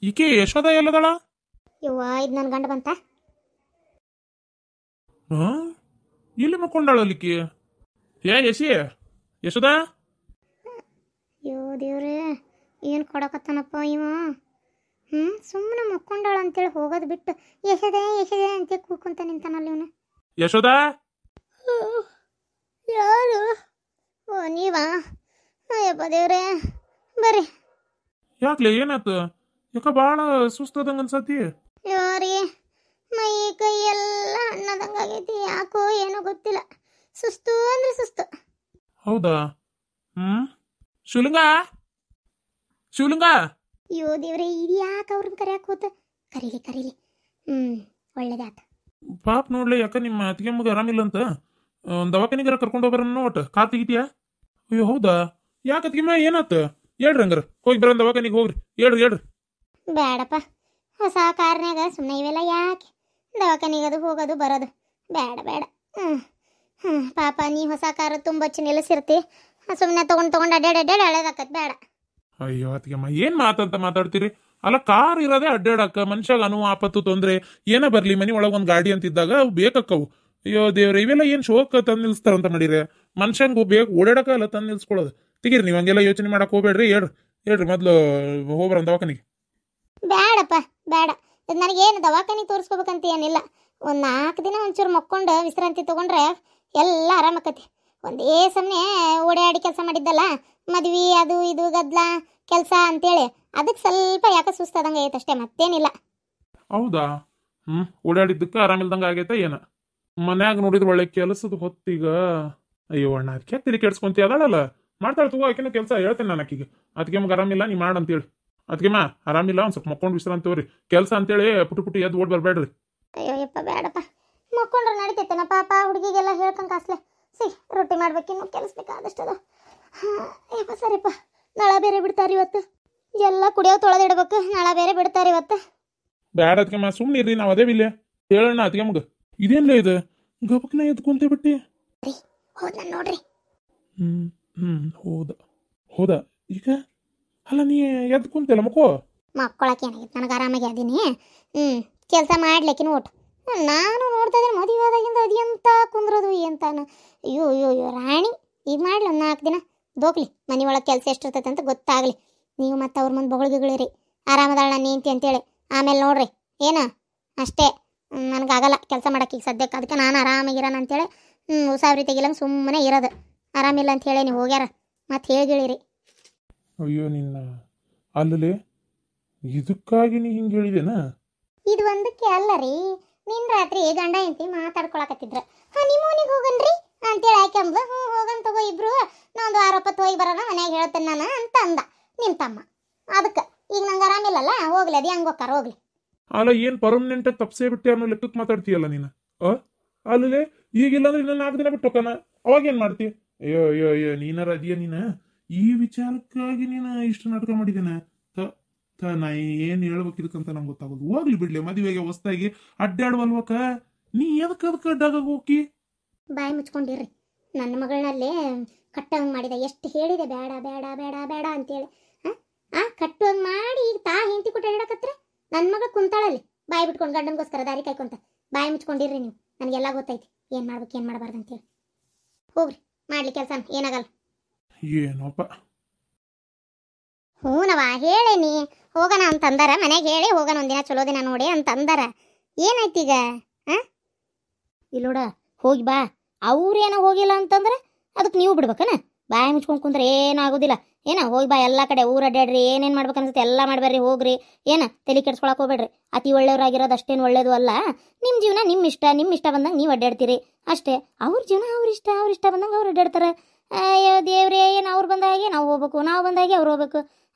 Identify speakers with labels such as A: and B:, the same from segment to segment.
A: ಈಕೆ ಯಶೋದ ಎಲ್ಲದಳ?
B: ಯವ್ವ ಇದು ನನ್ನ ಗಂಡ ಬಂತ.
A: ಹಾ, ಇಲ್ಲಿ ಮಕ್ಕೊಂಡಾಳಲ್ಲಿಕ್ಕಿ. ಯಶಿ, ಯಶೋದ.
B: ಅಯ್ಯೋ ದೇವ್ರೆ, ಏನು ಕೊಡಕತ್ತಾನಪ್ಪ ಇವ. ಸುಮ್ಮನೆ ಮಕ್ಕೊಂಡಾಳ ಅಂತೇಳಿ ಹೋಗೋದು ಬಿಟ್ಟು ಯಶದೆ ಯಶದೆ ಅಂತ ಕೂಕೊಂತ ನಿಂತಾನಲ್ಲ ಇವನು.
A: ಯಶೋದ,
B: ಯಾರು? ಓ ನೀವಾ? ಅಯ್ಯಪ್ಪ ದೇವ್ರೆ, ಬರ್ರಿ.
A: ಯಾಕ್ಲೆ ಏನಾಯ್ತು? ಯಾಕ ಭಾಳ ಸುಸ್ತದಂಗ ಅನ್ಸತಿ?
B: ಯಾರಿ ಮೈ ಕೈ ಎಲ್ಲ ಹಣ್ಣದಂಗಾಗೈತಿ. ಯಾಕೋ ಏನೋ ಗೊತ್ತಿಲ್ಲ, ಸುಸ್ತು ಅಂದ್ರೆ ಸುಸ್ತು.
A: ಹೌದಾ? ಶಿವಲಿಂಗ, ಶಿವಲಿಂಗ.
B: ಅಯ್ಯೋ ದೇವ್ರೆ, ಇದು ಯಾಕೆ ಅವ್ರನ್ನ ಕರೆಯಕ್ಕೆ ಹೋತ? ಕರೀಲಿ ಕರೀಲಿ. ಒಳ್ಳೇದಾತ.
A: ಪಾಪ ನೋಡ್ಲಿ, ಯಾಕ ನಿಮ್ಮ ಅತ್ತಿಗೆಮ್ಮಗೆ ಆರಾಮಿಲ್ಲ ಅಂತ ಒಂದು ದವಾಖಾನಿಗಾರ ಕರ್ಕೊಂಡು ಹೋಗ್ಬರ ನೋಟ್. ಕಾರ್ ತೆಗಿತೀಯಾ? ಅಯ್ಯೋ ಹೌದಾ? ಯಾಕೆ ಅತ್ತಿಗೆಮ್ಮ ಏನಾತ? ಹೇಳ್ರಿ ಹಂಗಾರ ಹೋಗಿ ಬರೋನ್ ದವಾಖಾನಿಗೆ ಹೋಗ್ರಿ. ಹೇಳ್ರಿ.
B: ಬೇಡಪ್ಪ, ಹೊಸ ಕಾರ್ನಾಗ ಸುಮ್ಮನೆ ಇವೆಲ್ಲ ಯಾಕೆ? ದವಾಖಾನಿಗದು ಹೋಗೋದು ಬರೋದು ಬೇಡ ಬೇಡ. ಪಾಪ ನೀ ಹೊಸ ಕಾರು ತುಂಬ ನಿಲ್ಲಿಸಿರ್ತಿ, ಸುಮ್ಮನೆ ತೊಗೊಂಡು ಅಡ್ಡಾಡಿ ಹಳೇದಾಕತ್ ಬೇಡ.
A: ಅಯ್ಯೋ ಅತ್ತಿಗೆಮ್ಮ ಏನ್ ಮಾತಂತ ಮಾತಾಡ್ತೀರಿ? ಅಲ್ಲ, ಕಾರ್ ಇರೋದೇ ಅಡ್ಡಾಡಕ್ಕ. ಮನುಷ್ಯಾಗ ಅನು ಆಪತ್ತು ತೊಂದ್ರೆ ಏನ ಬರ್ಲಿ, ಮನಿ ಒಳಗೆ ಒಂದು ಗಾಡಿ ಅಂತಿದ್ದಾಗ ಅವು ಬೇಕಕ್ಕವು. ಅಯ್ಯೋ ದೇವ್ರೆ, ಇವೆಲ್ಲ ಏನ್ ಶೋಕ್ ತಂದು ನಿಲ್ಸ್ತಾರಂತ ಮಾಡಿರಿ? ಮನುಷ್ಯಂಗೂ ಬೇಕು ಓಡಾಡಕ ಅಲ್ಲ ತಂದು ನಿಲ್ಸ್ಕೊಳ್ಳೋದು. ತೆಗೀರಿ, ನೀವು ಹಂಗೆಲ್ಲ ಯೋಚನೆ ಮಾಡಕ್ ಹೋಗ್ಬೇಡ್ರಿ. ಹೇಳ್ರಿ ಮೊದ್ಲು ಹೋಗ್ಬರ ದವಾಖಾನಿಗೆ.
B: ಬೇಡಪ್ಪ ಬೇಡ, ನನಗೇನು ದವಾಖಾನಿಗೆ ತೋರಿಸ್ಕೋಬೇಕಂತ ಏನಿಲ್ಲ. ಒಂದು 4 ದಿನ ಒಂಚೂರು ಮಕ್ಕೊಂಡು ವಿಶ್ರಾಂತಿ ತೊಗೊಂಡ್ರೆ ಎಲ್ಲ ಆರಾಮಕ್ಕತಿ. ಒಂದೇ ಸಮನೆ ಓಡಾಡಿ ಕೆಲಸ ಮಾಡಿದ್ದಲ್ಲ, ಮದ್ವಿ ಅದು ಇದು ಗದ್ಲ ಕೆಲಸ ಅಂತೇಳಿ ಅದಕ್ಕೆ ಸ್ವಲ್ಪ ಯಾಕೆ ಸುಸ್ತಾದಂಗೆ ಆಗೈತೆ ಅಷ್ಟೇ, ಮತ್ತೇನಿಲ್ಲ.
A: ಹೌದಾ? ಓಡಾಡಿದ್ದಕ್ಕೆ ಆರಾಮಿಲ್ದಂಗ ಆಗೈತ ಏನ? ಮನ್ಯಾಗ ನೋಡಿದ್ರೆ ಒಳ್ಳೆ ಕೆಲಸದ ಹೊತ್ತೀಗ. ಅಯ್ಯೋ ಅಣ್ಣ, ಅದಕ್ಕೆ ತಿಳಿ ಕೆಡ್ಸ್ಕೊಂತಿ ಅದಳಲ್ಲ, ಮಾಡ್ತಾಳೆ ತಗೋ ಆಕಿನ ಕೆಲಸ. ಹೇಳ್ತೇನೆ ನಾನು ಆಕಿಗೆ, ಅದಕ್ಕೆ ನಮ್ಗೆ ಆರಾಮಿಲ್ಲ ನೀ ಮಾಡಂತೇಳಿ. ಅದಕ್ಕೆಮ್ಮ ಆರಾಮಿಲ್ಲ, ಒಂದು ಸ್ವಲ್ಪ ಮಕ್ಕೊಂಡು ವಿಶ್ರಾಂತಿ ತಗೋರಿ. ಕೆಲಸ ಅಂತೇಳಿ ಪುಟ್ಟು ಎದ್ದು ಓಡ್ ಬರ್ಬೇಡ್ರಿ.
B: ಅಯ್ಯೋ ಯಪ್ಪ ಬೇಡಪ್ಪ, ಮಕ್ಕೊಂಡ್ರೆ ನಡಿತೈತೆನ? ಪಾಪ ಹುಡುಗಿಗೆಲ್ಲ ಹೇಳ್ಕೊಂಡ್ ಕಾಸ್ಲೆ ರೊಟ್ಟಿ ಮಾಡ್ಬೇಕಿನ್ನು ಕೆಲಸ ಬೇಕಾದಷ್ಟದ. ಯಪ್ಪ ಸರಿಪ್ಪ, ನಳ ಬೇರೆ ಬಿಡ್ತಾರ ಇವತ್ತು, ಎಲ್ಲ ಕುಡಿಯೋ ತೊಳೆದಿಡ್ಬೇಕು. ನಳ ಬೇರೆ ಬಿಡ್ತಾರ ಇವತ್ತು.
A: ಬ್ಯಾಡ ಅದಕ್ಕೆಮ್ಮ, ಸುಮ್ಮನೆ ಇರ್ರಿ, ನಾವು ಅದೇ ಬಿಲ್ಲ ಹೇಳೋಣ ಅದಕ್ಕೆಮ್ಗ. ಇದೇನ್ಲೇ ಇದು ಗಬಕ್ನ ಎದ್ಕೊಂತೇ ಬಿಟ್ಟಿ?
B: ಹೋದ ನೋಡ್ರಿ.
A: ಹೌದ ಈಗ? ಅಲ್ಲ ನೀ ಎದ್ದು ಕುಂತಲ್ಲ ಮಕ್ಕೋ.
B: ಮಕ್ಕಳಕ್ಕೆ ಏನಾಗಿತ್ತು, ನನಗೆ ಆರಾಮಾಗಿ ಅದೀನಿ. ಕೆಲಸ ಮಾಡ್ಲಿಕ್ಕಿನ ಒಟ್ಟು ನಾನು ನೋಡ್ತಾ ಇದ್ದೀನಿ. ಮದುವೆದಾಗಿಂದ ಅದೆಂತ ಕುಂದ್ರೋದು ಎಂತಾನ. ಅಯ್ಯೋ ಅಯ್ಯೋ ಅಯ್ಯೋ ರಾಣಿ, ಈಗ ಮಾಡ್ಲಿ ಒಂದು 4 ದಿನ ದೋಗ್ಲಿ, ಮನೆ ಒಳಗೆ ಕೆಲಸ ಎಷ್ಟಿರ್ತೈತೆ ಅಂತ ಗೊತ್ತಾಗಲಿ. ನೀವು ಮತ್ತೆ ಅವ್ರ ಮುಂದೆ ಬೊಗಳಿಗಳಿರಿ, ಆರಾಮದಾಳ ನಾನು ನಿಂತಿ ಅಂತೇಳಿ. ಆಮೇಲೆ ನೋಡ್ರಿ ಏನ ಅಷ್ಟೇ. ನನಗಾಗಲ್ಲ ಕೆಲಸ ಮಾಡಕ್ಕೆ ಈಗ ಸದ್ಯಕ್ಕೆ, ಅದಕ್ಕೆ ನಾನು ಆರಾಮಾಗಿರೋಣ ಅಂತೇಳಿ ಉಸಾವ್ರಿ ತೆಗಿಲಂಗೆ ಸುಮ್ಮನೆ ಇರೋದು. ಆರಾಮಿಲ್ಲ ಅಂತ ಹೇಳಿ ನೀವು ಹೋಗ್ಯಾರ ಮತ್ತೆ ಹೇಳಿರಿ.
A: ಅಯ್ಯೋ ನಿನ್ನ, ಅಲ್ಲಲೇ ಇದಕ್ಕಾಗಿ ನೀ ಹಿಂಗೆ ಹೇಳಿದೇನ?
B: ಇದು ಒಂದಕ್ಕೆ ಅಲ್ಲ ರೀ, ನಿನ್ನ ರಾತ್ರಿ ಗಂಡ ಹೆಂಡತಿ ಮಾತಾಡ್ಕೊಳಕತ್ತಿದ್ರು. ಹನಿಮೂನಿಗೆ ಹೋಗನ್ರಿ ಅಂತೇಳಿ ಆಯ್ಕೆಂಬ್ಲು. ಹೋಗನ್ ತಗೋ ಇಬ್ರು, ನಾವೊಂದು 6 ಹೊತ್ತು ಹೋಗಿ ಬರೋಣ ಮನ್ಯಾಗ ಹೇಳ್ತೇನೆ ನಾನು ಅಂತ ಅಂದ ನಿಮ್ಮ ತಮ್ಮ. ಅದಕ್ಕೆ ಈಗ ನಂಗೆ ಆರಾಮಿಲ್ಲಲ್ಲ, ಹೋಗ್ಲಿ ಅದು ಹೆಂಗೆ ಹೋಗ್ತಾರ ಹೋಗ್ಲಿ.
A: ಅಲ್ಲ, ಏನು ಪರ್ಮನೆಂಟ್ ತಪ್ಸೇ ಬಿಟ್ಟೆ ಅನ್ನೋ ಲೆಕ್ಕಕ್ಕೆ ಮಾತಾಡ್ತೀಯಲ್ಲ ನೀನು. ಅಲ್ಲಲೇ ಈಗಿಲ್ಲ ಅಂದ್ರೆ ಇನ್ನೊಂದು 4 ದಿನ ಬಿಟ್ಟು ಹೋಗೋಣ, ಅವಾಗ ಏನು ಮಾಡ್ತೀಯ? ಅಯ್ಯೋ ಅಯ್ಯೋ ಅಯ್ಯೋ, ನೀನಾರ ಅದೀಯ ನೀನು? ಈ ವಿಚಾರಕ್ಕಾಗಿ ನೀನು ಇಷ್ಟು ನಾಟಕ ಮಾಡಿದ್ದೇನೆ? ನಾ ಏನು ಹೇಳ್ಬೇಕು ಇದಕ್ಕಂತ ನಂಗೆ ಗೊತ್ತಾಗೋದು. ಹೋಗ್ಲಿ ಬಿಡ್ಲಿ, ಮದುವೆಗೆ ಹೊಸ್ತಾಗಿ ಅಡ್ಡಾಡುವಲ್ವಕ ನೀ ಎದಕ್ಕೆ ಅಡ್ಡಾಗ ಹೋಗಿ?
B: ಬಾಯಿ ಮುಚ್ಕೊಂಡಿರ್ರಿ. ನನ್ನ ಮಗಳನ್ನಲ್ಲೇ ಕಟ್ಟಂಗೆ ಮಾಡಿದ, ಎಷ್ಟು ಹೇಳಿದೆ ಬೇಡ ಬೇಡ ಬೇಡ ಬೇಡ ಅಂತೇಳಿ. ಕಟ್ಟುವಂಗೆ ಮಾಡಿ ಈಗ ಹೆಂಡತಿ ಕೊಟ್ಟು ಅಡ್ಡಾಡಕತ್ರ ನನ್ನ ಮಗಳು ಕುಂತಾಳಲ್ಲಿ ಬಾಯಿ ಬಿಟ್ಕೊಂಡು ಗಂಡನಿಗೋಸ್ಕರ ದಾರಿ ಕಾಯ್ಕೊಂತ. ಬಾಯಿ ಮುಚ್ಕೊಂಡಿರ್ರಿ ನೀವು, ನನಗೆಲ್ಲ ಗೊತ್ತೈತಿ ಏನು ಮಾಡ್ಬೇಕು ಏನು ಮಾಡಬಾರ್ದು ಅಂತೇಳಿ. ಹೋಗ್ರಿ ಮಾಡ್ಲಿ ಕೆಲಸ, ಏನಾಗಲ್ಲ.
A: ಏನೋಪ್ಪ.
B: ಹೂನವ ಹೇಳೇನಿ, ಹೋಗೋಣ ಅಂತಂದಾರ ಮನೆಗೆ, ಹೇಳಿ ಹೋಗೋಣ ಒಂದಿನ ಚಲೋ ದಿನ ನೋಡಿ ಅಂತಂದಾರ. ಏನಾಯ್ತು ಈಗ? ಇಲ್ಲೋಡ ಹೋಗಿ ಬಾ. ಅವ್ರೇನೋ ಹೋಗಿಲ್ಲ ಅಂತಂದ್ರೆ ಅದಕ್ಕೆ ನೀವು ಬಿಡ್ಬೇಕನ? ಬಾಯಿ ಮುಚ್ಕೊಂಡು ಕುಂದ್ರೆ ಏನಾಗೋದಿಲ್ಲ. ಏನ ಹೋಗಿ ಬಾ, ಎಲ್ಲ ಕಡೆ ಊರು ಅಡ್ಡಾಡ್ರಿ, ಏನೇನು ಮಾಡ್ಬೇಕು ಅನ್ಸುತ್ತೆ ಎಲ್ಲ ಮಾಡ್ಬೇಡ್ರಿ, ಹೋಗ್ರಿ. ಏನ ತಲೆ ಕೆಡ್ಸ್ಕೊಳಕ್ಕೆ ಹೋಗ್ಬೇಡ್ರಿ. ಅತಿ ಒಳ್ಳೆಯವ್ರಾಗಿರೋದು ಅಷ್ಟೇನು ಒಳ್ಳೇದು ಅಲ್ಲ. ನಿಮ್ಮ ಜೀವನ ನಿಮ್ಮ ಇಷ್ಟ ಬಂದಂಗೆ ನೀವು ಅಡ್ಡಾಡ್ತೀರಿ ಅಷ್ಟೇ. ಅವ್ರ ಜೀವನ ಅವ್ರ ಇಷ್ಟ ಬಂದಂಗೆ ಅವ್ರು ಅಡ್ಡಾಡ್ತಾರೆ. ಅಯ್ಯೋ ದೇವ್ರೇ, ಏನು ಅವ್ರು ಬಂದ ಹಾಗೆ ನಾವು ಹೋಗ್ಬೇಕು, ನಾವು ಬಂದ ಹಾಗೆ ಅವ್ರು ಹೋಗ್ಬೇಕು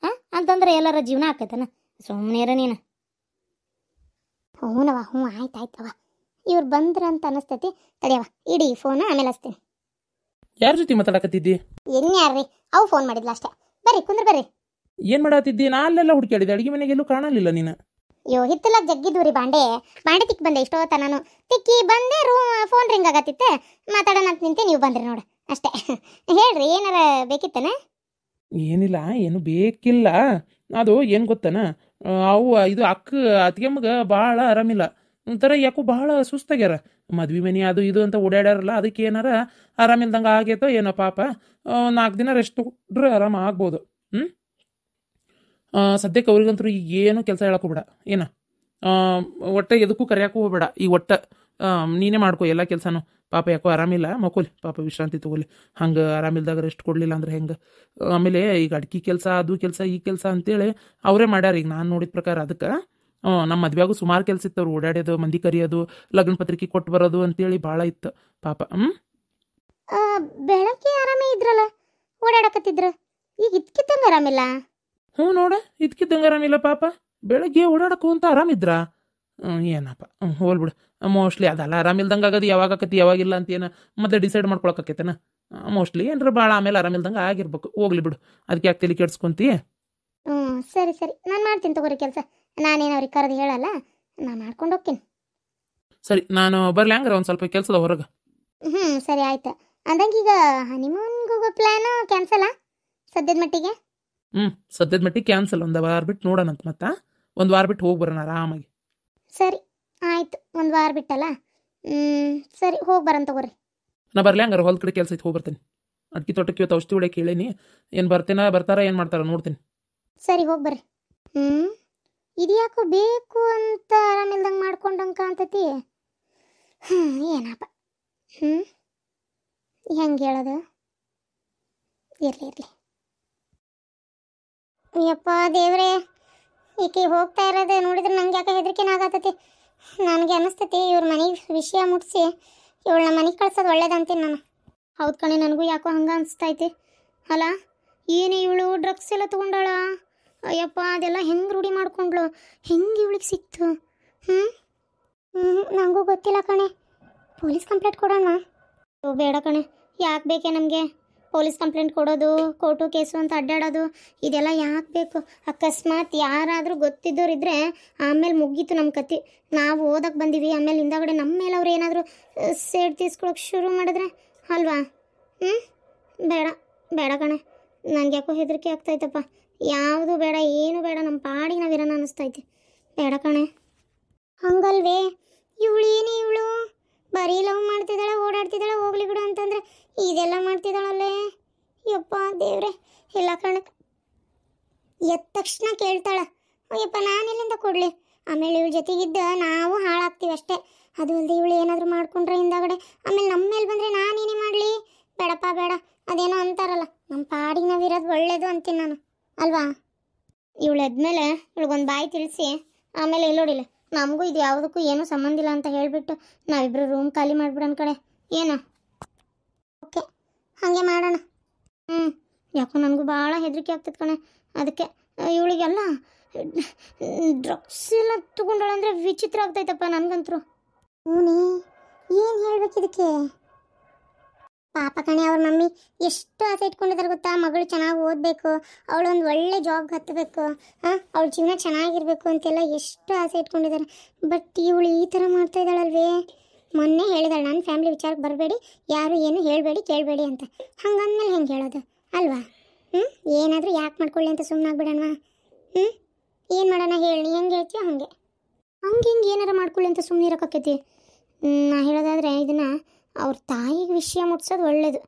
B: ಅಂತಂದ್ರೆ ಎಲ್ಲರ ಜೀವನ ಆಕೈತನ? ಸುಮ್ಮನೆ ಇರ ನೀನು. ಹ್ಞೂನವ, ಆಯ್ತಾಯ್ತವ. ಇವ್ರು ಬಂದ್ರ ಅಂತ ಅನಿಸ್ತೈತಿ. ತಡಿಯವ, ಇಡೀ ಫೋನ್ ಆಮೇಲೆ ಹಚ್ತೀನಿ.
C: ಯಾರ ಜೊತೆ ಮಾತಾಡಕತ್ತಿದ್ದಿ?
B: ಇನ್ಯಾರ್ರಿ, ಅವು ಫೋನ್ ಮಾಡಿದ್ಲ ಅಷ್ಟೇ. ಬರ್ರಿ ಕುಂದ್ರ ಬರ್ರಿ.
C: ಏನ್ ಮಾಡತ್ತಿದ್ದಿ? ನಾ ಅಲ್ಲೆಲ್ಲ ಹುಡುಕಾಡಿದೆ, ಅಡಿಗೆ ಮನೆಗೆಲ್ಲೂ ಕಾಣಲಿಲ್ಲ ನೀನು.
B: ಅಯ್ಯೋ ಹಿತ್ತಲ ಜಗ್ಗಿದ್ವು ರೀ ಬಾಂಡೆ ತಿಕ್ಕಿ ಬಂದೆ. ಇಷ್ಟೋತ್ತ ನಾನು ತಿಕ್ಕಿ ಬಂದೆ, ಫೋನ್ ರಿಂಗ್ ಆಗತ್ತಿತ್ತೆ, ಮಾತಾಡೋಣ ಅಂತ ನಿಂತೆ, ನೀವು ಬಂದ್ರಿ ನೋಡು ಅಷ್ಟೇ. ಹೇಳ್ರಿ, ಏನಾರ ಬೇಕಿತ್ತನ?
C: ಏನಿಲ್ಲ, ಏನು ಬೇಕಿಲ್ಲ. ಅದು ಏನು ಗೊತ್ತನ, ಅವು ಇದು ಅತ್ತಿಗೆಮ್ಮಗೆ ಭಾಳ ಆರಾಮಿಲ್ಲ, ಒಂಥರ ಯಾಕೋ ಭಾಳ ಸುಸ್ತಾಗ್ಯಾರ. ಮದ್ವೆ ಮನೆ ಅದು ಇದು ಅಂತ ಓಡಾಡ್ಯಾರಲ್ಲ, ಅದಕ್ಕೆ ಏನಾರ ಆರಾಮಿಲ್ದಂಗೆ ಆಗೈತೋ ಏನೋ ಪಾಪ. 4 ದಿನ ರೆಸ್ಟ್ ತಗೊಂಡ್ರೆ ಆರಾಮ ಆಗ್ಬೋದು. ಸದ್ಯಕ್ಕೆ ಅವ್ರಿಗಂತೂ ಈಗ ಏನು ಕೆಲಸ ಹೇಳಕ್ಕೆ ಹೋಗ್ಬೇಡ ಏನ. ಒಟ್ಟೆ ಎದಕ್ಕೂ ಕರೆಯೋಕ್ಕೂ ಹೋಗ್ಬೇಡ ಈಗ. ನೀನೇ ಮಾಡ್ಕೊ ಎಲ್ಲ ಕೆಲಸನೂ. ಪಾಪ ಯಾಕೋ ಆರಾಮಿಲ್ಲ, ಮಕ್ಕೋಲಿ ಪಾಪ, ವಿಶ್ರಾಂತಿ ತಗೋಲಿ. ಹಂಗೆ ಆರಾಮಿಲ್ದಾಗ ರೆಸ್ಟ್ ಕೊಡಲಿಲ್ಲ ಅಂದ್ರೆ ಹೆಂಗೆ. ಆಮೇಲೆ ಈಗ ಅಡ್ಗೆ ಕೆಲಸ, ಅದು ಕೆಲಸ, ಈ ಕೆಲಸ ಅಂತೇಳಿ ಅವರೇ ಮಾಡ್ಯಾರ ಈಗ ನಾನು ನೋಡಿದ ಪ್ರಕಾರ. ಅದಕ್ಕೆ ನಮ್ಮ ಮದ್ವೆಯಾಗೂ ಸುಮಾರು ಕೆಲಸ ಇತ್ತು. ಅವ್ರು ಓಡಾಡೋದು, ಮಂದಿ ಕರಿಯೋದು, ಲಗ್ನ ಪತ್ರಿಕೆ ಕೊಟ್ಟು ಬರೋದು ಅಂತೇಳಿ ಭಾಳ ಇತ್ತು ಪಾಪ.
B: ಬೆಳಗ್ಗೆ ಆರಾಮೇ ಇದ್ರಲ್ಲ, ಓಡಾಡಕತ್ತಿದ್ರ. ಈಗ ಇದ್ಕಿದ್ದಂಗೆ ಆರಾಮಿಲ್ಲ.
C: ನೋಡ, ಇದ್ಕಿದ್ದಂಗೆ ಆರಾಮಿಲ್ಲ ಪಾಪ. ಬೆಳಗ್ಗೆ ಓಡಾಡಕ್ಕೂ ಅಂತ ಆರಾಮಿದ್ರ ಏನಪ್ಪ. ಹೋಲ್ಬಿಡು. ಮೋಸ್ಟ್ಲಿ ಅದಲ್ಲ ಆರಾಮಿಲ್ದಂಗೆ ಆಗೋದು. ಯಾವಾಗ ಆಕತಿ ಯಾವಾಗಿಲ್ಲ ಅಂತ ಏನು ಮತ್ತೆ ಡಿಸೈಡ್ ಮಾಡ್ಕೊಳಕತ್ತೇನ. ಮೋಸ್ಟ್ಲಿ ಏನ್ರ ಭಾಳ ಆಮೇಲೆ ಆರಾಮಿಲ್ದಂಗೆ ಆಗಿರ್ಬೇಕು. ಹೋಗ್ಲಿ ಬಿಡು, ಅದಕ್ಕೆ ಯಾಕೆ ತಲೆ ಕೆಡ್ಸ್ಕೊಂತಿ.
B: ಸರಿ ನಾನು ಮಾಡ್ತೀನಿ ತಗೋರಿ ಕೆಲಸ. ನಾನೇನು ಅವ್ರಿಗೆ ಕರೆದು ಹೇಳಲ್ಲ, ನಾನು ಮಾಡ್ಕೊಂಡು ಹೋಗ್ತೀನಿ.
C: ಸರಿ, ನಾನು ಬರ್ಲಿ ಹಂಗಾರ ಒಂದು ಸ್ವಲ್ಪ ಕೆಲಸದ ಹೊರಗೆ.
B: ಸರಿ ಆಯ್ತು. ಅಂದಂಗೆ ಈಗ ಹನಿಮೂನ್ಗೆ ಹೋಗೋ ಪ್ಲ್ಯಾನು ಕ್ಯಾನ್ಸಲಾ ಸದ್ಯದ ಮಟ್ಟಿಗೆ?
C: ಸದ್ಯದ ಮಟ್ಟಿಗೆ ಕ್ಯಾನ್ಸಲ್. ಒಂದು ವಾರ ಬಿಟ್ಟು ನೋಡೋಣಂತ. ಮತ್ತೆ 1 ವಾರ ಬಿಟ್ಟು ಹೋಗಿ ಬರೋಣ ಆರಾಮಾಗಿ.
B: ಸರಿ ಆಯ್ತು, 1 ವಾರ ಬಿಟ್ಟಲ್ಲ. ಸರಿ, ಹೋಗಿ ಬರೋಣ ತಗೋರಿ.
C: ನಾ ಬರ್ಲಿ ಹಂಗಾರ, ಹೊಲ ಕಡೆ ಕೆಲಸ ಐತೆ, ಹೋಗಿ ಬರ್ತೇನೆ. ಅಡ್ಗೆ ತೋಟಕ್ಕೆ ಇವತ್ತು ಔಷಧಿ ಹೊಡೆಯಕ್ಕೆ ಹೇಳೀನಿ. ಏನು ಬರ್ತಾರ ಏನು ಮಾಡ್ತಾರ ನೋಡ್ತೀನಿ.
B: ಸರಿ, ಹೋಗಿ ಬರ್ರಿ. ಇದು ಯಾಕೋ ಬೇಕು ಅಂತ ಆರಾಮಿಲ್ದಂಗೆ ಮಾಡ್ಕೊಂಡಂಗೆ ಕಾಣ್ತತಿ. ಏನಪ್ಪ, ಹೆಂಗೆ ಹೇಳೋದು? ಇರಲಿ. ಯಪ್ಪ ದೇವ್ರೆ, ಈಕೆ ಹೋಗ್ತಾ ಇರೋದು ನೋಡಿದ್ರೆ ನಂಗೆ ಯಾಕೆ ಹೆದರಿಕೆನ ಆಗತ್ತತಿ. ನನಗೆ ಅನ್ನಿಸ್ತತಿ ಇವ್ರ ಮನೆಗೆ ವಿಷಯ ಮುಟ್ಟಿಸಿ ಇವಳನ್ನ ಮನೆಗೆ ಕಳ್ಸೋದು ಒಳ್ಳೇದಂತೀನಿ ನಾನು. ಹೌದು ಕಣೆ, ನನಗೂ ಯಾಕೋ ಹಂಗೆ ಅನಿಸ್ತೈತಿ. ಅಲ್ಲ, ಏನೇ ಇವಳು ಡ್ರಗ್ಸ್ ಎಲ್ಲ ತೊಗೊಂಡಾಳ. ಅಯ್ಯಪ್ಪ, ಅದೆಲ್ಲ ಹೆಂಗೆ ರೂಢಿ ಮಾಡ್ಕೊಂಡ್ಳು, ಹೆಂಗೆ ಇವಳಿಗೆ ಸಿಕ್ತು? ನನಗೂ ಗೊತ್ತಿಲ್ಲ ಕಣೆ. ಪೊಲೀಸ್ ಕಂಪ್ಲೇಂಟ್ ಕೊಡೋಣ? ಬೇಡ ಕಣೆ, ಯಾಕೆ ಬೇಕೆ ನಮಗೆ ಪೊಲೀಸ್ ಕಂಪ್ಲೇಂಟ್ ಕೊಡೋದು, ಕೋರ್ಟು ಕೇಸು ಅಂತ ಅಡ್ಡಾಡೋದು, ಇದೆಲ್ಲ ಯಾಕೆ ಬೇಕು? ಅಕಸ್ಮಾತ್ ಯಾರಾದರೂ ಗೊತ್ತಿದ್ದೋರಿದ್ರೆ ಆಮೇಲೆ ಮುಗೀತು ನಮ್ಮ ಕತೆ. ನಾವು ಓದಕ್ಕೆ ಬಂದೀವಿ, ಆಮೇಲೆ ಹಿಂದಾಗಡೆ ನಮ್ಮ ಮೇಲೆ ಅವ್ರು ಏನಾದರೂ ಸೇಡ್ ತೀಸ್ಕೊಳಕ್ಕೆ ಶುರು ಮಾಡಿದ್ರೆ ಅಲ್ವಾ? ಬೇಡ ಕಣೆ, ನನಗೆ ಯಾಕೋ ಹೆದರಿಕೆ ಆಗ್ತೈತಪ್ಪ. ಯಾವುದು ಬೇಡ, ಏನು ಬೇಡ, ನಮ್ಮ ಪಾಡಿಗೆ ನಾವಿರೋಣ ಅನ್ನಿಸ್ತೈತೆ. ಬೇಡ ಕಣೆ. ಹಂಗಲ್ವೇ, ಇವಳು ಬರೀ ಲವ್ ಮಾಡ್ತಿದ್ದಾಳೆ, ಓಡಾಡ್ತಿದ್ದಾಳೆ, ಹೋಗ್ಲಿ ಬಿಡು ಅಂತಂದರೆ ಇದೆಲ್ಲ ಮಾಡ್ತಿದ್ದಾಳಲ್ಲೇ. ಯಪ್ಪ ದೇವ್ರೆ, ಇಲ್ಲ ಕಣ. ಎದ್ದ ತಕ್ಷಣ ಕೇಳ್ತಾಳ, ಅಯ್ಯಪ್ಪ ನಾನೆಲ್ಲಿಂದ ಕೊಡಲಿ? ಆಮೇಲೆ ಇವಳ ಜೊತೆಗಿದ್ದ ನಾವು ಹಾಳಾಗ್ತೀವಿ ಅಷ್ಟೇ. ಅದು ಅಲ್ಲದೆ ಇವಳು ಏನಾದರೂ ಮಾಡ್ಕೊಂಡ್ರೆ ಹಿಂದಾಗಡೆ ಆಮೇಲೆ ನಮ್ಮ ಮೇಲೆ ಬಂದರೆ ನಾನೇನೇ ಮಾಡಲಿ? ಬೇಡಪ್ಪ ಬೇಡ. ಅದೇನೋ ಅಂತಾರಲ್ಲ, ನಮ್ಮ ಪಾಡಿಗೆ ನಾವಿರೋದು ಒಳ್ಳೇದು ಅಂತೀನಿ ನಾನು, ಅಲ್ವಾ? ಇವಳು ಎದ್ಮೇಲೆ ಇವಳಿಗೊಂದು ಬಾಯಿ ತಿಳಿಸಿ ಆಮೇಲೆ ಎಲ್ಲೋಡಿಲ್ಲ, ನಮಗೂ ಇದು ಯಾವುದಕ್ಕೂ ಏನೂ ಸಂಬಂಧ ಇಲ್ಲ ಅಂತ ಹೇಳಿಬಿಟ್ಟು ನಾವಿಬ್ಬರು ರೂಮ್ ಖಾಲಿ ಮಾಡಿಬಿಡೋಣ ಕಡೆ. ಏನೋ ಓಕೆ, ಹಾಗೆ ಮಾಡೋಣ. ಯಾಕೋ ನನಗೂ ಭಾಳ ಹೆದರಿಕೆ ಆಗ್ತದೆ ಕಣೆ. ಅದಕ್ಕೆ ಇವಳಿಗೆಲ್ಲ ಡ್ರಗ್ಸ್ ಎಲ್ಲ ತೊಗೊಂಡೋಳಂದ್ರೆ ವಿಚಿತ್ರ ಆಗ್ತೈತಪ್ಪ ನನಗಂತರೂ. ಏನು ಹೇಳ್ಬೇಕು ಇದಕ್ಕೆ? ಪಾಪ ಕಣೆ, ಅವ್ರ ಮಮ್ಮಿ ಎಷ್ಟು ಆಸೆ ಇಟ್ಕೊಂಡಿದ್ದಾರೆ ಗೊತ್ತಾ? ಮಗಳು ಚೆನ್ನಾಗಿ ಓದಬೇಕು, ಅವಳೊಂದು ಒಳ್ಳೆ ಜಾಬ್ಗೆ ಹತ್ತಬೇಕು, ಅವಳ ಜೀವನ ಚೆನ್ನಾಗಿರಬೇಕು ಅಂತೆಲ್ಲ ಎಷ್ಟು ಆಸೆ ಇಟ್ಕೊಂಡಿದ್ದಾರೆ. ಬಟ್ ಇವಳು ಈ ಥರ ಮಾಡ್ತಾ ಇದ್ದಾಳಲ್ವೇ? ಮೊನ್ನೆ ಹೇಳಿದಾಳೆ, ನನ್ನ ಫ್ಯಾಮಿಲಿ ವಿಚಾರಕ್ಕೆ ಬರಬೇಡಿ, ಯಾರು ಏನು ಹೇಳಬೇಡಿ ಕೇಳಬೇಡಿ ಅಂತ. ಹಂಗಂದ್ಮೇಲೆ ಹೆಂಗೆ ಹೇಳೋದು ಅಲ್ವಾ? ಏನಾದರೂ ಯಾಕೆ ಮಾಡ್ಕೊಳ್ಳಿ ಅಂತ ಸುಮ್ಮನೆ ಆಗ್ಬಿಡೋಣ. ಏನು ಮಾಡೋಣ ಹೇಳಿ? ಹೆಂಗೆ ಹೇಳ್ತೀಯೋ ಹಾಗೆ. ಹಿಂಗೆ ಏನಾರು ಮಾಡ್ಕೊಳ್ಳಿ ಅಂತ ಸುಮ್ಮನೆ ಇರೋಕ್ಕಾಕೈತಿ? ನಾ ಹೇಳೋದಾದರೆ ಇದನ್ನು ಅವ್ರ ತಾಯಿಗೆ ವಿಷಯ ಮುಟ್ಸೋದು ಒಳ್ಳೇದು.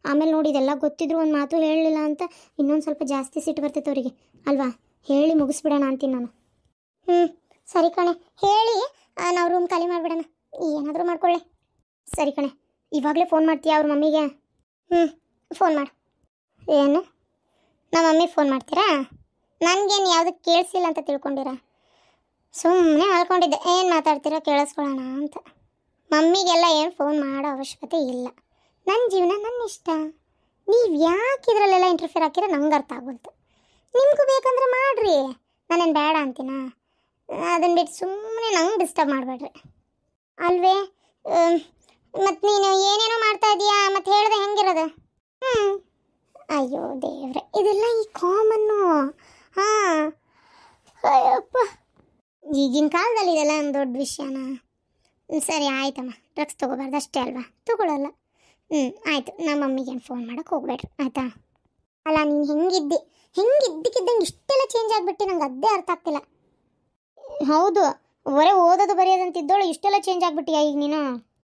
B: ಆಮೇಲೆ ನೋಡಿ, ಇದೆಲ್ಲ ಗೊತ್ತಿದ್ರು ಒಂದು ಮಾತು ಹೇಳಲಿಲ್ಲ ಅಂತ ಇನ್ನೊಂದು ಸ್ವಲ್ಪ ಜಾಸ್ತಿ ಸಿಟ್ಟು ಬರ್ತೈತೆ ಅವರಿಗೆ, ಅಲ್ವಾ? ಹೇಳಿ ಮುಗಿಸ್ಬಿಡೋಣ ಅಂತೀನಿ ನಾನು. ಸರಿ ಕಣೆ, ಹೇಳಿ ನಾವು ರೂಮ್ ಖಾಲಿ ಮಾಡಿಬಿಡೋಣ, ಏನಾದರೂ ಮಾಡ್ಕೊಳ್ಳಿ. ಸರಿ ಕಣೆ, ಇವಾಗಲೇ ಫೋನ್ ಮಾಡ್ತೀಯಾ ಅವ್ರ ಮಮ್ಮಿಗೆ? ಫೋನ್ ಮಾಡು. ಏನು, ನಮ್ಮ ಮಮ್ಮಿಗೆ ಫೋನ್ ಮಾಡ್ತೀರಾ? ನನಗೇನು ಯಾವುದಕ್ಕೆ ಕೇಳಿಸಿಲ್ಲ ಅಂತ ತಿಳ್ಕೊಂಡಿರ? ಸುಮ್ಮನೆ ಹೇಳ್ಕೊಂಡಿದ್ದೆ, ಏನು ಮಾತಾಡ್ತೀರಾ ಕೇಳಿಸ್ಕೊಳ್ಳೋಣ ಅಂತ. ಮಮ್ಮಿಗೆಲ್ಲ ಏನು ಫೋನ್ ಮಾಡೋ ಅವಶ್ಯಕತೆ ಇಲ್ಲ. ನನ್ನ ಜೀವನ ನನ್ನ ಇಷ್ಟ. ನೀವು ಯಾಕೆ ಇದರಲ್ಲೆಲ್ಲ ಇಂಟರ್ಫಿಯರ್ ಹಾಕಿರೋ ನಂಗೆ ಅರ್ಥ ಆಗೋಲ್ತು. ನಿಮಗೂ ಬೇಕಂದ್ರೆ ಮಾಡಿರಿ, ನಾನೇನು ಬೇಡ ಅಂತೀನ? ಅದನ್ನು ಬಿಟ್ಟು ಸುಮ್ಮನೆ ನಂಗೆ ಡಿಸ್ಟರ್ಬ್ ಮಾಡಬೇಡ್ರಿ, ಅಲ್ವೇ? ಮತ್ತು ನೀನು ಏನೇನೋ ಮಾಡ್ತಾ ಇದೀಯಾ, ಮತ್ತು ಹೇಳಿದೆ ಹೆಂಗಿರೋದು? ಅಯ್ಯೋ ದೇವ್ರೆ, ಇದೆಲ್ಲ ಈ ಕಾಮನ್ನು. ಅಯ್ಯಪ್ಪ, ಈಗಿನ ಕಾಲದಲ್ಲಿ ಇದೆಲ್ಲ ಒಂದು ದೊಡ್ಡ ವಿಷಯನ? ಸರಿ ಆಯ್ತಮ್ಮ, ಡ್ರಗ್ಸ್ ತೊಗೋಬಾರ್ದು ಅಷ್ಟೇ ಅಲ್ವಾ? ತೊಗೊಳಲ್ಲ. ಆಯಿತು, ನಮ್ಮ ಮಮ್ಮಿಗೇನು ಫೋನ್ ಮಾಡೋಕ್ಕೆ ಹೋಗ್ಬೇಡ್ರಿ ಆಯಿತಾ? ಅಲ್ಲ ನೀನು ಹೆಂಗಿದ್ದಕ್ಕಿದ್ದಂಗೆ ಇಷ್ಟೆಲ್ಲ ಚೇಂಜ್ ಆಗಿಬಿಟ್ಟು ನಂಗೆ ಅದೇ ಅರ್ಥ ಆಗ್ತಿಲ್ಲ. ಹೌದು, ಬರೀ ಓದೋದು ಬರೆಯೋದಂತಿದ್ದೋಳು ಇಷ್ಟೆಲ್ಲ ಚೇಂಜ್ ಆಗ್ಬಿಟ್ಟಿಯಾ ಈಗ ನೀನು?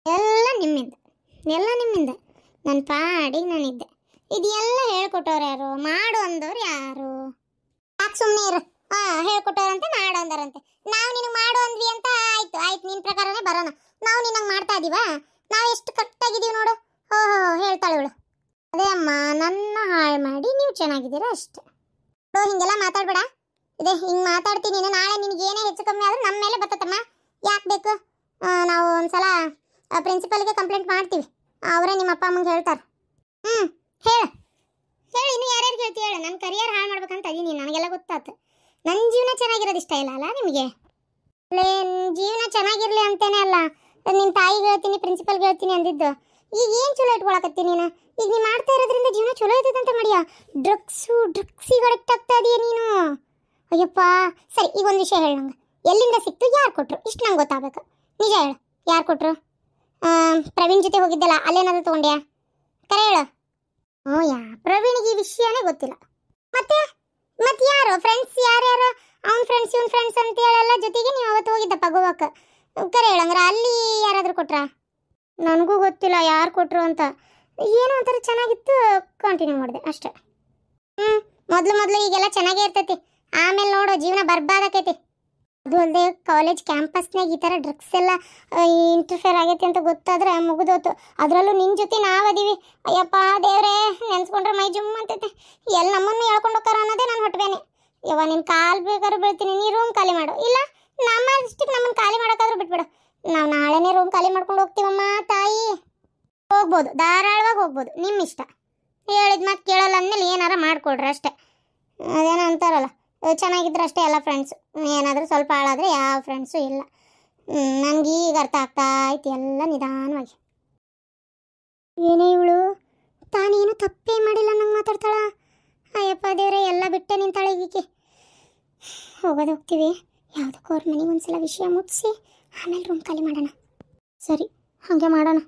B: ಎಲ್ಲ ನಿಮ್ಮಿಂದ ನನ್ನ ಪಾಡಿಗೆ ನಾನಿದ್ದೆ. ಇದೆಲ್ಲ ಹೇಳ್ಕೊಟ್ಟವ್ರು ಯಾರು? ಮಾಡು ಅಂದವ್ರು ಯಾರು? ಯಾಕೆ ಸುಮ್ಮನೆ ಇರು. ಹೇಳ್ಕೊಟ್ಟವ್ರಂತೆ ಮಾಡು ಅಂದಾರಂತೆ. ನಾವು ನಿನಗೆ ಮಾಡು ಅಂದ್ವಿ ಅಂತ ಆಯ್ತು ನಿನ್ನ ಪ್ರಕಾರನೇ ಬರೋಣ. ನಾವು ನಿನಗೆ ಮಾಡ್ತಾ ಇದೀವಾ? ನಾವು ಎಷ್ಟು ಕರೆಕ್ಟಾಗಿದ್ದೀವಿ ನೋಡು. ಹೇಳ್ತಾಳೆ ಇವಳು. ಅದೇ ಅಮ್ಮ, ನನ್ನ ಹಾಳು ಮಾಡಿ ನೀವು ಚೆನ್ನಾಗಿದ್ದೀರಾ ಅಷ್ಟೆ. ಹಿಂಗೆಲ್ಲ ಮಾತಾಡ್ಬೇಡ. ಹಿಂಗೆ ಮಾತಾಡ್ತೀನಿ ನಾಳೆ ನಿನಗೆ ಏನೇ ಹೆಚ್ಚು ಕಮ್ಮಿ ಆದರೂ ನಮ್ಮ ಮೇಲೆ ಬರ್ತತಮ್ಮ. ಯಾಕೆ ಬೇಕು? ನಾವು ಒಂದ್ಸಲ ಪ್ರಿನ್ಸಿಪಲ್ಗೆ ಕಂಪ್ಲೇಂಟ್ ಮಾಡ್ತೀವಿ. ಅವರೇ ನಿಮ್ಮ ಅಪ್ಪ ಅಮ್ಮಂಗೆ ಹೇಳ್ತಾರೆ. ಹೇಳು ಇನ್ನು ಯಾರ್ಯಾರಿಗೆ ಹೇಳ್ತೀವಿ ಹೇಳು. ನನ್ನ ಕರಿಯರ್ ಹಾಳು ಮಾಡ್ಬೇಕಂತ ಅದೀನಿ, ನನಗೆಲ್ಲ ಗೊತ್ತಾಯ್ತು. ನನ್ನ ಜೀವನ ಚೆನ್ನಾಗಿರೋದು ಇಷ್ಟ ಇಲ್ಲ ಅಲ್ಲ ನಿಮಗೆ? ಜೀವನ ಚೆನ್ನಾಗಿರಲಿ ಅಂತೇನೆ ಅಲ್ಲ ನಿಮ್ಮ ತಾಯಿಗೆ ಹೇಳ್ತೀನಿ, ಪ್ರಿನ್ಸಿಪಲ್ಗೆ ಹೇಳ್ತೀನಿ ಅಂದಿದ್ದು. ಈಗ ಏನು ಚಲೋ ಇಟ್ಕೊಳಕತ್ತೀನಿ ನೀನು? ಈಗ ನೀನು ಮಾಡ್ತಾ ಇರೋದ್ರಿಂದ ಜೀವನ ಚಲೋ ಇರ್ತೈತೆ ಮಾಡಿಯಾ? ಡ್ರಗ್ಸಿಗೆ ಅಡಿಕ್ಟ್ ಆಗ್ತಾ ಇದೀಯ ನೀನು. ಅಯ್ಯಪ್ಪ, ಸರಿ ಈಗ ಒಂದು ವಿಷಯ ಹೇಳು ನಂಗೆ. ಎಲ್ಲಿಂದ ಸಿಕ್ತು? ಯಾರು ಕೊಟ್ಟರು? ಇಷ್ಟು ನಂಗೆ ಗೊತ್ತಾಗಬೇಕು. ನಿಜ ಹೇಳು, ಯಾರು ಕೊಟ್ಟರು? ಪ್ರವೀಣ್ ಜೊತೆ ಹೋಗಿದ್ದಲ್ಲ, ಅಲ್ಲೇನಾದ್ರು ತೊಗೊಂಡ್ಯಾ? ಕರೆ ಹೇಳು. ಪ್ರವೀಣಿಗೆ ಈ ವಿಷಯನೇ ಗೊತ್ತಿಲ್ಲ. ಮತ್ತೆ ಯಾರು ಫ್ರೆಂಡ್ಸ್? ಯಾರ್ಯಾರು ಅವ್ನ ಫ್ರೆಂಡ್ಸ್ ಇವ್ನ ಫ್ರೆಂಡ್ಸ್ ಅಂತ ಹೇಳಲ್ಲ ಜೊತೆಗೆ ನೀವು ಅವತ್ತು ಹೋಗಿದ್ದಪ್ಪ ಗೋವಾಕ್ಕೆ. ಕರೆ ಹೇಳಂಗ್ರ ಅಲ್ಲಿ ಯಾರಾದರೂ ಕೊಟ್ರಾ? ನನಗೂ ಗೊತ್ತಿಲ್ಲ ಯಾರು ಕೊಟ್ಟರು ಅಂತ. ಏನೋ ಒಂಥರ ಚೆನ್ನಾಗಿತ್ತು, ಕಂಟಿನ್ಯೂ ಮಾಡಿದೆ ಅಷ್ಟೇ. ಮೊದಲು ಈಗೆಲ್ಲ ಚೆನ್ನಾಗೇ ಇರ್ತೈತಿ, ಆಮೇಲೆ ನೋಡೋ ಜೀವನ ಬರ್ಬಾದಾಕೈತಿ. ಅದು ಅಲ್ಲದೆ ಕಾಲೇಜ್ ಕ್ಯಾಂಪಸ್ನಾಗ ಈ ಥರ ಡ್ರಗ್ಸ್ ಎಲ್ಲ ಇಂಟರ್ಫೇರ್ ಆಗೈತಿ ಅಂತ ಗೊತ್ತಾದ್ರೆ ಮುಗಿದೋತು. ಅದರಲ್ಲೂ ನಿನ್ನ ಜೊತೆ ನಾವದೀವಿ. ಅಯ್ಯಪ್ಪ ದೇವ್ರೇ, ನೆನ್ಸ್ಕೊಂಡ್ರೆ ಮೈ ಜುಮ್ ಅಂತೈತೆ. ಎಲ್ಲಿ ನಮ್ಮನ್ನು ಹೇಳ್ಕೊಂಡು ಹೋಗ್ತಾರ ಅನ್ನೋದೇ ನಾನು ಹೊಟ್ಟಬೇನೆ. ಯವ್ವ, ನಿನ್ನ ಕಾಲು ಬೇಕಾದ್ರೂ ಬೀಳ್ತೀನಿ, ನೀ ರೂಮ್ ಖಾಲಿ ಮಾಡು. ಇಲ್ಲ ನಮ್ಮಷ್ಟಕ್ಕೆ ನಮ್ಮನ್ನು ಖಾಲಿ ಮಾಡೋಕ್ಕಾದ್ರೂ ಬಿಟ್ಬಿಡು. ನಾವು ನಾಳೆನೇ ರೂಮ್ ಖಾಲಿ ಮಾಡ್ಕೊಂಡು ಹೋಗ್ತೀವಮ್ಮ ತಾಯಿ. ಹೋಗ್ಬೋದು, ಧಾರಾಳವಾಗಿ ಹೋಗ್ಬೋದು, ನಿಮ್ಮ ಇಷ್ಟ. ಹೇಳಿದ ಮಾತು ಕೇಳಲ್ಲ ಅಂದಮೇಲೆ ಏನಾರ ಮಾಡಿಕೊಡ್ರಿ ಅಷ್ಟೇ. ಅದೇನೋ ಅಂತಾರಲ್ಲ, ಚೆನ್ನಾಗಿದ್ರೆ ಅಷ್ಟೇ ಎಲ್ಲ ಫ್ರೆಂಡ್ಸು. ಏನಾದರೂ ಸ್ವಲ್ಪ ಹಾಳಾದರೆ ಯಾವ ಫ್ರೆಂಡ್ಸು ಇಲ್ಲ. ನನಗೆ ಈಗ ಅರ್ಥ ಆಗ್ತಾ ಐತಿ ಎಲ್ಲ ನಿಧಾನವಾಗಿ. ಏನೇ ಇವಳು ತಾನೇನು ತಪ್ಪೇ ಮಾಡಿಲ್ಲ ನಂಗೆ ಮಾತಾಡ್ತಾಳ. ಅಯ್ಯಪ್ಪ ದೇವ್ರೆ, ಎಲ್ಲ ಬಿಟ್ಟೆ ನಿಂತಾಳೆ ಈಕೆ. ಹೋಗ್ತೀವಿ ಯಾವುದಕ್ಕೂ ಅವ್ರ ಮನೆಗೆ ಒಂದ್ಸಲ ವಿಷಯ ಮುಗಿಸಿ ಆಮೇಲೆ ರೂಮ್ ಖಾಲಿ ಮಾಡೋಣ. ಸರಿ, ಹಾಗೆ ಮಾಡೋಣ.